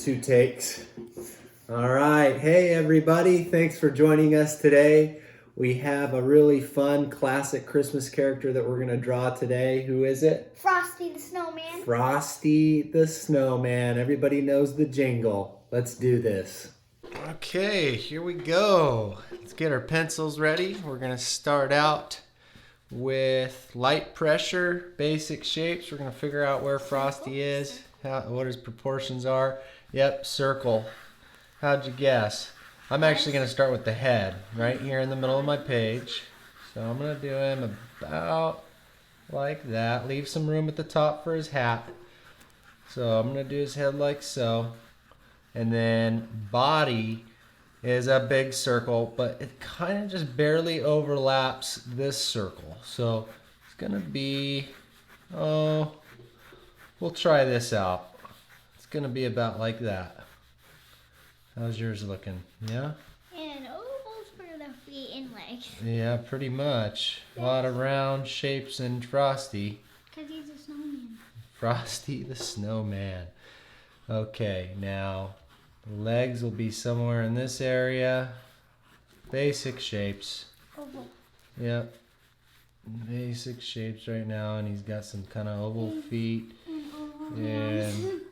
2 takes. All right. Hey, everybody. Thanks for joining us today. We have a really fun classic Christmas character that we're going to draw today. Who is it? Frosty the Snowman. Frosty the Snowman. Everybody knows the jingle. Let's do this. Okay, here we go. Let's get our pencils ready. We're going to start out with light pressure, basic shapes. We're going to figure out where Frosty is, what his proportions are. Yep, circle. How'd you guess? I'm actually going to start with the head right here in the middle of my page. So I'm going to do him about like that. Leave some room at the top for his hat. So I'm going to do his head like so. And then body is a big circle, but it kind of just barely overlaps this circle. So it's going to be, we'll try this out. It's going to be about like that. How's yours looking? Yeah? And ovals for the feet and legs. Yeah, pretty much. A lot of round shapes in Frosty. Because he's a snowman. Frosty the Snowman. Okay, now legs will be somewhere in this area. Basic shapes. Oval. Yep. Basic shapes right now, and he's got some kind of oval feet. And oval And hands.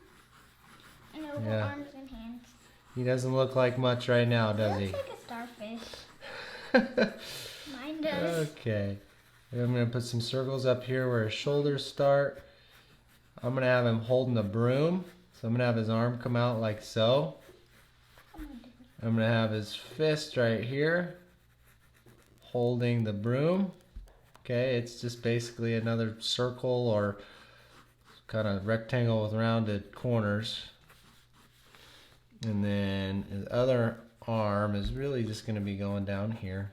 And oval yeah. arms and hands. He doesn't look like much right now, does He he? looks like a starfish. Mine does. Okay. I'm going to put some circles up here where his shoulders start. I'm going to have him holding the broom. So I'm going to have his arm come out like so. I'm going to have his fist right here holding the broom. Okay, it's just basically another circle or kind of rectangle with rounded corners. And then his other arm is really just going to be going down here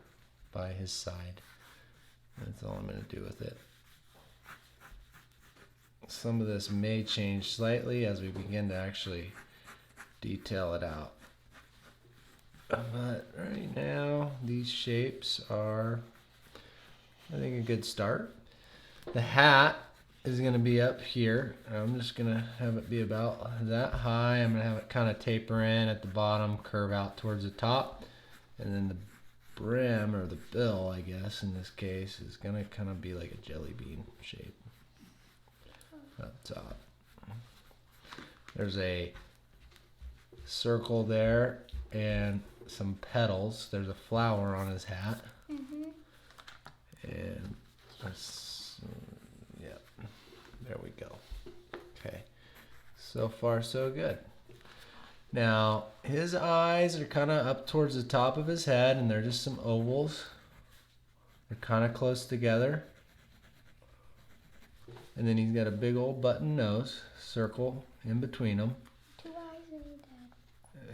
by his side. That's all I'm going to do with it. Some of this may change slightly as we begin to actually detail it out. But right now, these shapes are, I think, a good start. The hat is going to be up here. I'm just going to have it be about that high. I'm going to have it kind of taper in at the bottom, curve out towards the top. And then the brim, or the bill, I guess, in this case, is going to kind of be like a jelly bean shape up top. There's a circle there and some petals. There's a flower on his hat. And yeah, there we go. Okay, so far so good. Now his eyes are kind of up towards the top of his head, and they're just some ovals. They're kind of close together. And then he's got a big old button nose, circle in between them. 2 eyes and a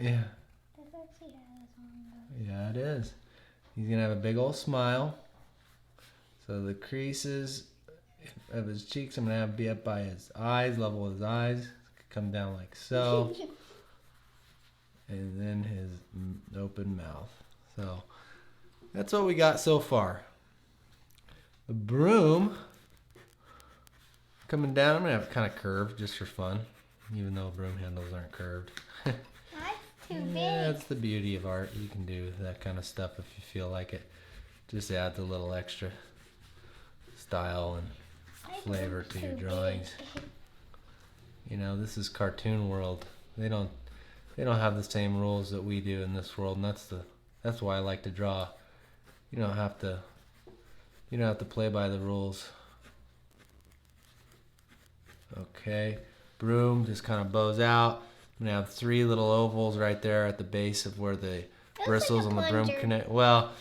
head. Yeah. That's actually how his arm goes. Yeah, it is. He's going to have a big old smile. So the creases of his cheeks, I'm going to have be up by his eyes, level with his eyes. Come down like so. And then his open mouth. So that's what we got so far. The broom coming down, I'm going to have it kind of curved just for fun, even though broom handles aren't curved. That's too big. Yeah, that's the beauty of art. You can do that kind of stuff if you feel like it. Just adds a little extra style and flavor to your drawings. You know, this is cartoon world. They don't have the same rules that we do in this world, and that's why I like to draw. You don't have to play by the rules. Okay, broom just kind of bows out. I'm gonna have 3 little ovals right there at the base of where the bristles on the broom connect. Well,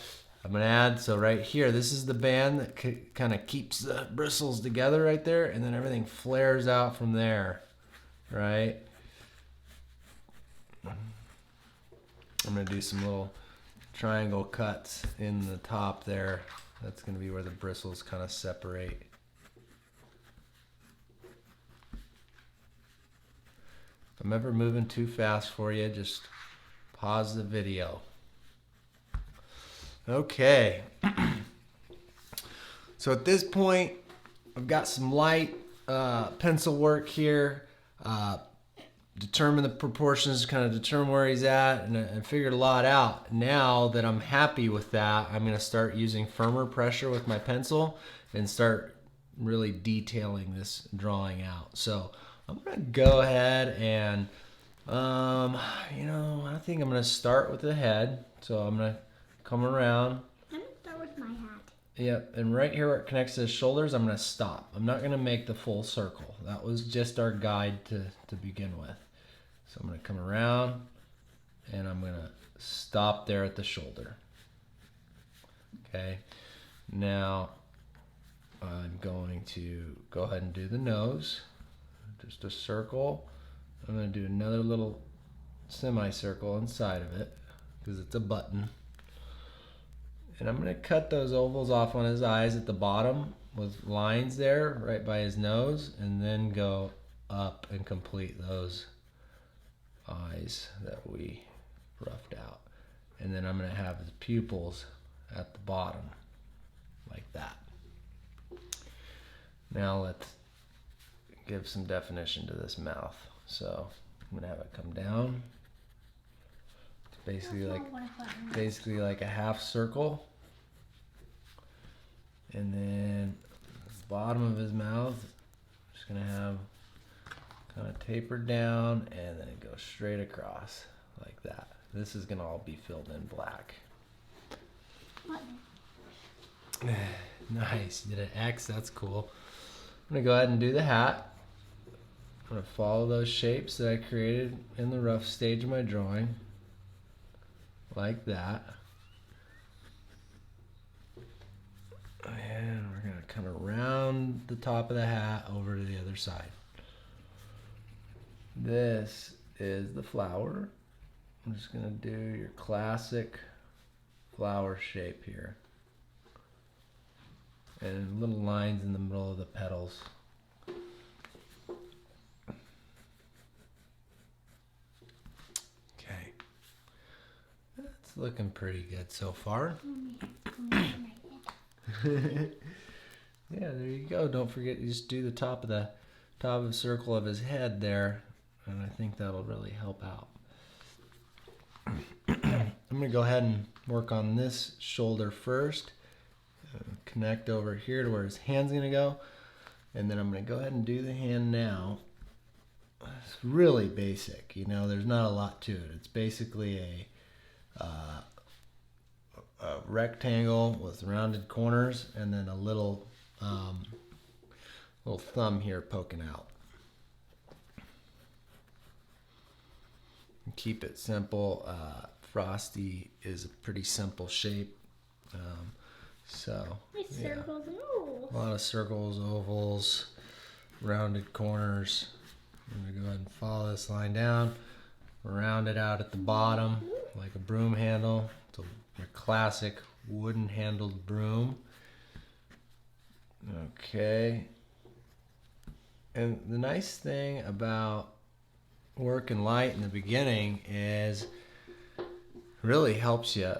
I'm gonna add, so right here, this is the band that kind of keeps the bristles together right there, and then everything flares out from there, right? I'm gonna do some little triangle cuts in the top there. That's gonna be where the bristles kind of separate. If I'm ever moving too fast for you, just pause the video. Okay. So at this point, I've got some light pencil work here. determine the proportions, kind of determine where he's at, and I figured a lot out. Now that I'm happy with that, I'm going to start using firmer pressure with my pencil and start really detailing this drawing out. So I'm going to go ahead and, I think I'm going to start with the head. So I'm going to come around. I'm going to start with my hat. Yep, and right here where it connects to his shoulders, I'm going to stop. I'm not going to make the full circle. That was just our guide to begin with. So I'm going to come around, and I'm going to stop there at the shoulder. Okay, now I'm going to go ahead and do the nose. Just a circle. I'm going to do another little semicircle inside of it because it's a button. And I'm going to cut those ovals off on his eyes at the bottom with lines there right by his nose, and then go up and complete those eyes that we roughed out. And then I'm going to have his pupils at the bottom like that. Now let's give some definition to this mouth. So I'm going to have it come down. It's basically like a half circle. And then the bottom of his mouth, just gonna have kind of tapered down, and then it goes straight across like that. This is gonna all be filled in black. Nice, you did an X, that's cool. I'm gonna go ahead and do the hat. I'm gonna follow those shapes that I created in the rough stage of my drawing, like that. And we're going to come around the top of the hat over to the other side. This is the flower. I'm just going to do your classic flower shape here. And little lines in the middle of the petals. Okay. That's looking pretty good so far. Yeah, there you go. Don't forget to just do the top of the circle of his head there, and I think that'll really help out. I'm going to go ahead and work on this shoulder first. Connect over here to where his hand's going to go, and then I'm going to go ahead and do the hand now. It's really basic, there's not a lot to it. It's basically a rectangle with rounded corners, and then a little thumb here poking out. Keep it simple. Frosty is a pretty simple shape. Circles and ovals. A lot of circles, ovals, rounded corners. I'm going to go ahead and follow this line down, round it out at the bottom like a broom handle. It's your classic wooden handled broom. Okay. And the nice thing about working light in the beginning is it really helps you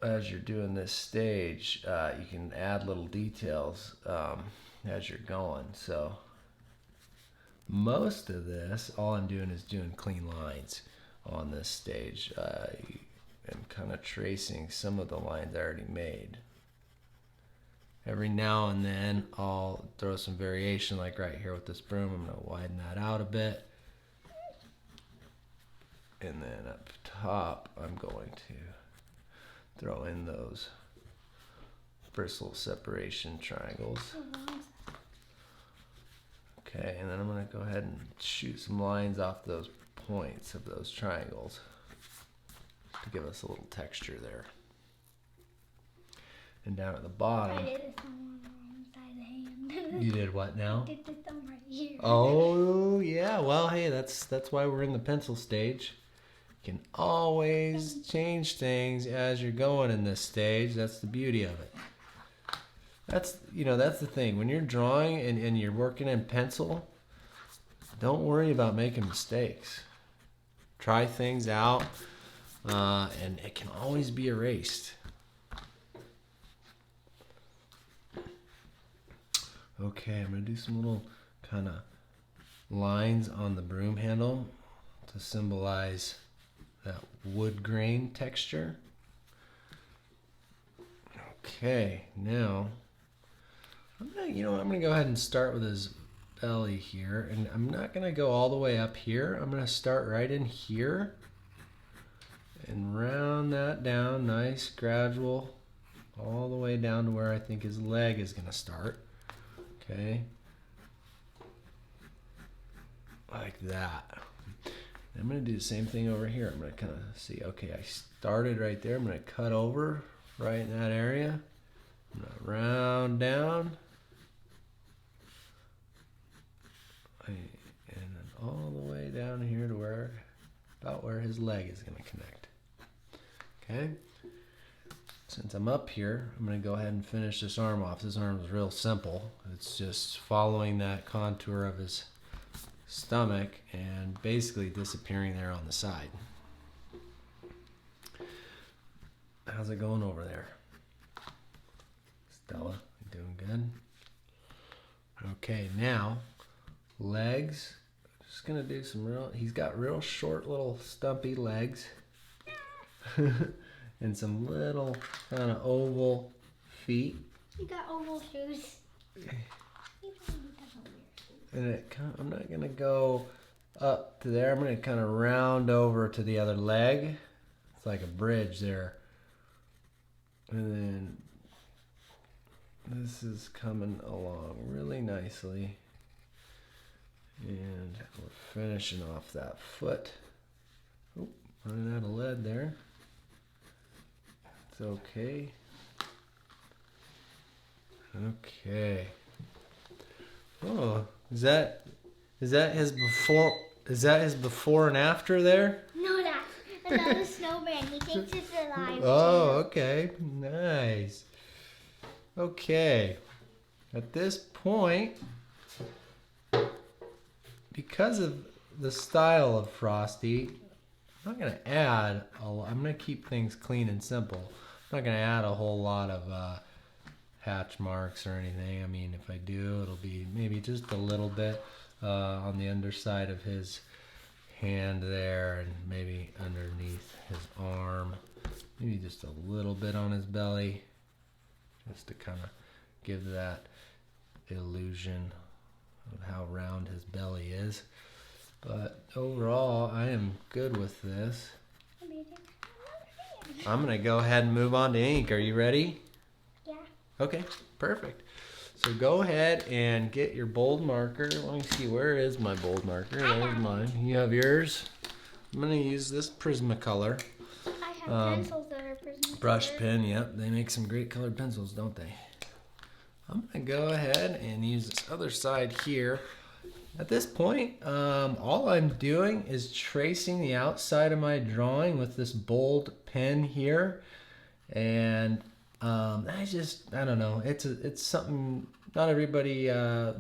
as you're doing this stage. You can add little details as you're going. So most of this, all I'm doing is doing clean lines on this stage. And kind of tracing some of the lines I already made. Every now and then I'll throw some variation, like right here with this broom. I'm going to widen that out a bit. And then up top, I'm going to throw in those bristle separation triangles. Okay, and then I'm going to go ahead and shoot some lines off those points of those triangles to give us a little texture there. And down at the bottom, I did it on the wrong side of the hand. you did what now? I did the thumb right here. Oh yeah, well hey, that's why we're in the pencil stage. You can always change things as you're going in this stage. That's the beauty of it. That's the thing. When you're drawing and you're working in pencil, don't worry about making mistakes. Try things out, and it can always be erased. Okay, I'm going to do some little kind of lines on the broom handle to symbolize that wood grain texture. Okay, now I'm gonna go ahead and start with his belly here, and I'm not gonna go all the way up here. I'm gonna start right in here and round that down, nice, gradual, all the way down to where I think his leg is gonna start. Okay, like that. I'm gonna do the same thing over here. I'm gonna kind of see, okay, I started right there. I'm gonna cut over right in that area. I'm gonna round down. And then all the way down here to about where his leg is gonna connect. Okay? Since I'm up here, I'm gonna go ahead and finish this arm off. This arm is real simple. It's just following that contour of his stomach and basically disappearing there on the side. How's it going over there? Stella, you doing good? Okay, now legs. Just gonna do some he's got real short little stumpy legs and some little kind of oval feet. You got oval shoes. And I'm not gonna go up to there. I'm gonna kind of round over to the other leg. It's like a bridge there. And then this is coming along really nicely. And we're finishing off that foot. Oh, running out of lead there. It's okay. Okay. Oh, is that his before? Is that his before and after there? No, that's another snowman. He thinks it's alive. Oh, okay. Nice. Okay. At this point, because of the style of Frosty, I'm not going to add, I'm going to keep things clean and simple. I'm not going to add a whole lot of hatch marks or anything. I mean, if I do, it'll be maybe just a little bit on the underside of his hand there, and maybe underneath his arm. Maybe just a little bit on his belly, just to kind of give that illusion of how round his belly is. But overall, I am good with this. I'm going to go ahead and move on to ink. Are you ready? Yeah. Okay, perfect. So go ahead and get your bold marker. Let me see, where is my bold marker? There's mine. You have yours? I'm going to use this Prismacolor. I have pencils that are prism. Brush pen, yep. They make some great colored pencils, don't they? I'm going to go ahead and use this other side here. At this point, all I'm doing is tracing the outside of my drawing with this bold pen here. And I don't know. It's something, not everybody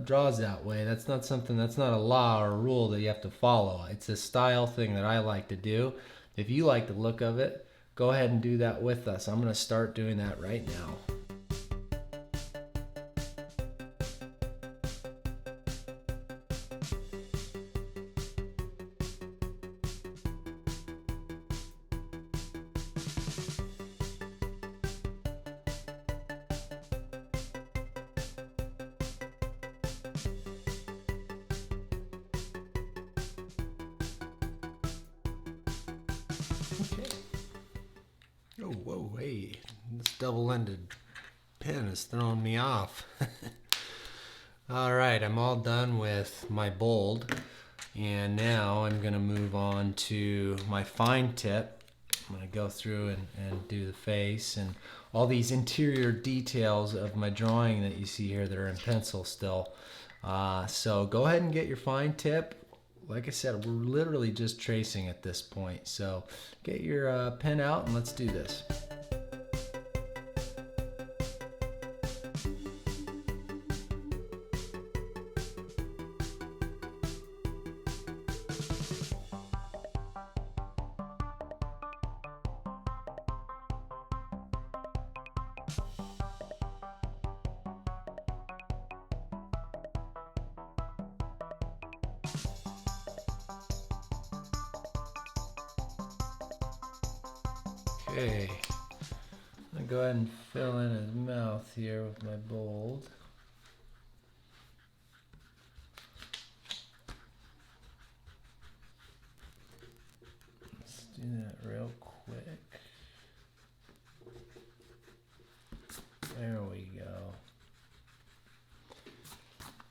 draws that way. That's not a law or a rule that you have to follow. It's a style thing that I like to do. If you like the look of it, go ahead and do that with us. I'm going to start doing that right now. Okay. Oh, whoa, hey, this double-ended pen is throwing me off. All right, I'm all done with my bold, and now I'm gonna move on to my fine tip. I'm gonna go through and do the face and all these interior details of my drawing that you see here that are in pencil still. So go ahead and get your fine tip. Like I said, we're literally just tracing at this point. So get your pen out and let's do this. Okay. I'm going to go ahead and fill in his mouth here with my bold. Let's do that real quick. There we go.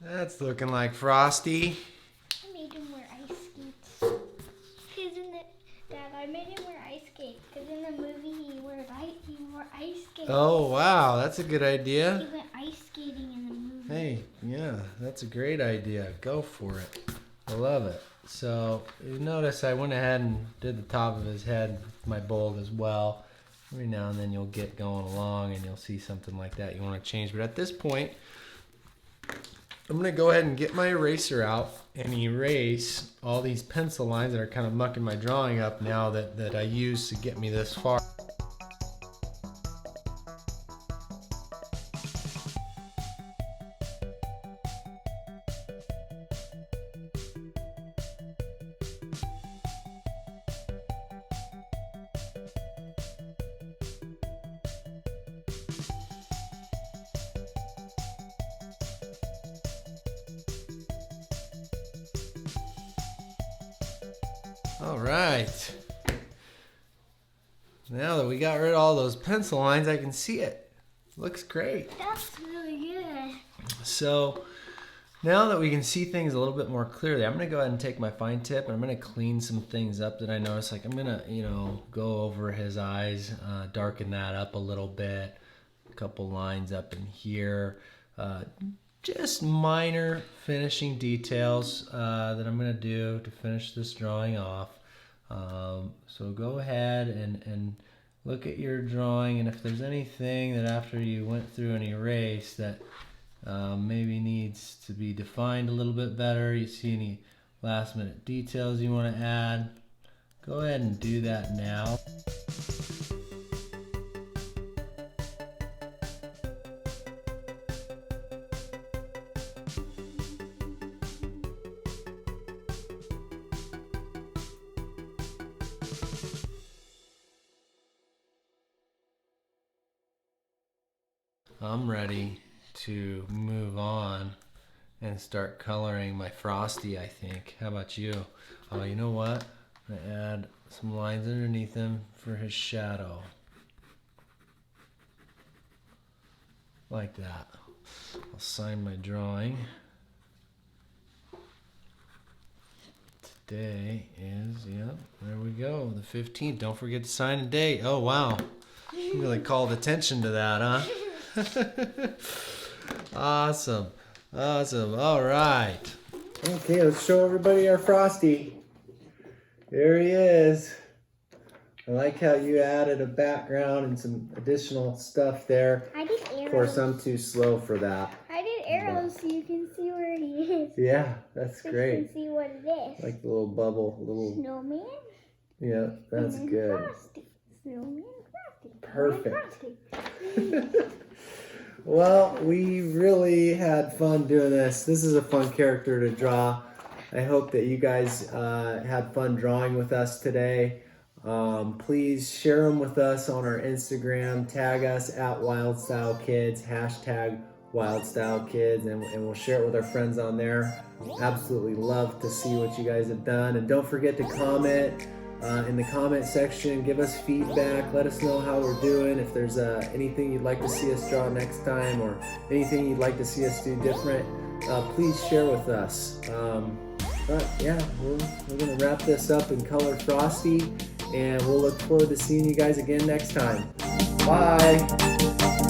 That's looking like Frosty. I made him wear ice skates. Cause Dad, I made him wear ice skates. Cause in the movie he wore ice skates. Oh wow, that's a good idea. He went ice skating in the movie. Hey, yeah, that's a great idea. Go for it. I love it. So you notice I went ahead and did the top of his head with my bold as well. Every now and then you'll get going along and you'll see something like that you want to change. But at this point, I'm going to go ahead and get my eraser out and erase all these pencil lines that are kind of mucking my drawing up now that I used to get me this far. All right. Now that we got rid of all those pencil lines, I can see it. Looks great. That's really good. So now that we can see things a little bit more clearly, I'm going to go ahead and take my fine tip and I'm going to clean some things up that I noticed. Like I'm going to, go over his eyes, darken that up a little bit. A couple lines up in here. Just minor finishing details that I'm going to do to finish this drawing off. So go ahead and look at your drawing, and if there's anything that after you went through and erased that maybe needs to be defined a little bit better, you see any last minute details you want to add, go ahead and do that now. I'm ready to move on and start coloring my Frosty, I think. How about you? Oh, you know what? I'm going to add some lines underneath him for his shadow. Like that. I'll sign my drawing. Today is, there we go, the 15th. Don't forget to sign a date. Oh, wow. You really called attention to that, huh? Awesome. All right. Okay, let's show everybody our Frosty. There he is. I like how you added a background and some additional stuff there. I did arrows. Of course, I'm too slow for that. I did arrows so you can see where he is. Yeah, that's So great. you can see what it is. Like the little bubble, little. Snowman. Yeah, that's and good. Frosty. Snowman, Frosty. Perfect. Frosty. Well, we really had fun doing this. This is a fun character to draw. I hope that you guys had fun drawing with us today. Please share them with us on our Instagram. Tag us at WildStyleKids, hashtag WildStyleKids, and we'll share it with our friends on there. Absolutely love to see what you guys have done. And don't forget to comment in the comment section. Give us feedback. Let us know how we're doing. If there's anything you'd like to see us draw next time or anything you'd like to see us do different, please share with us. But yeah, we're going to wrap this up and color Frosty, and we'll look forward to seeing you guys again next time. Bye!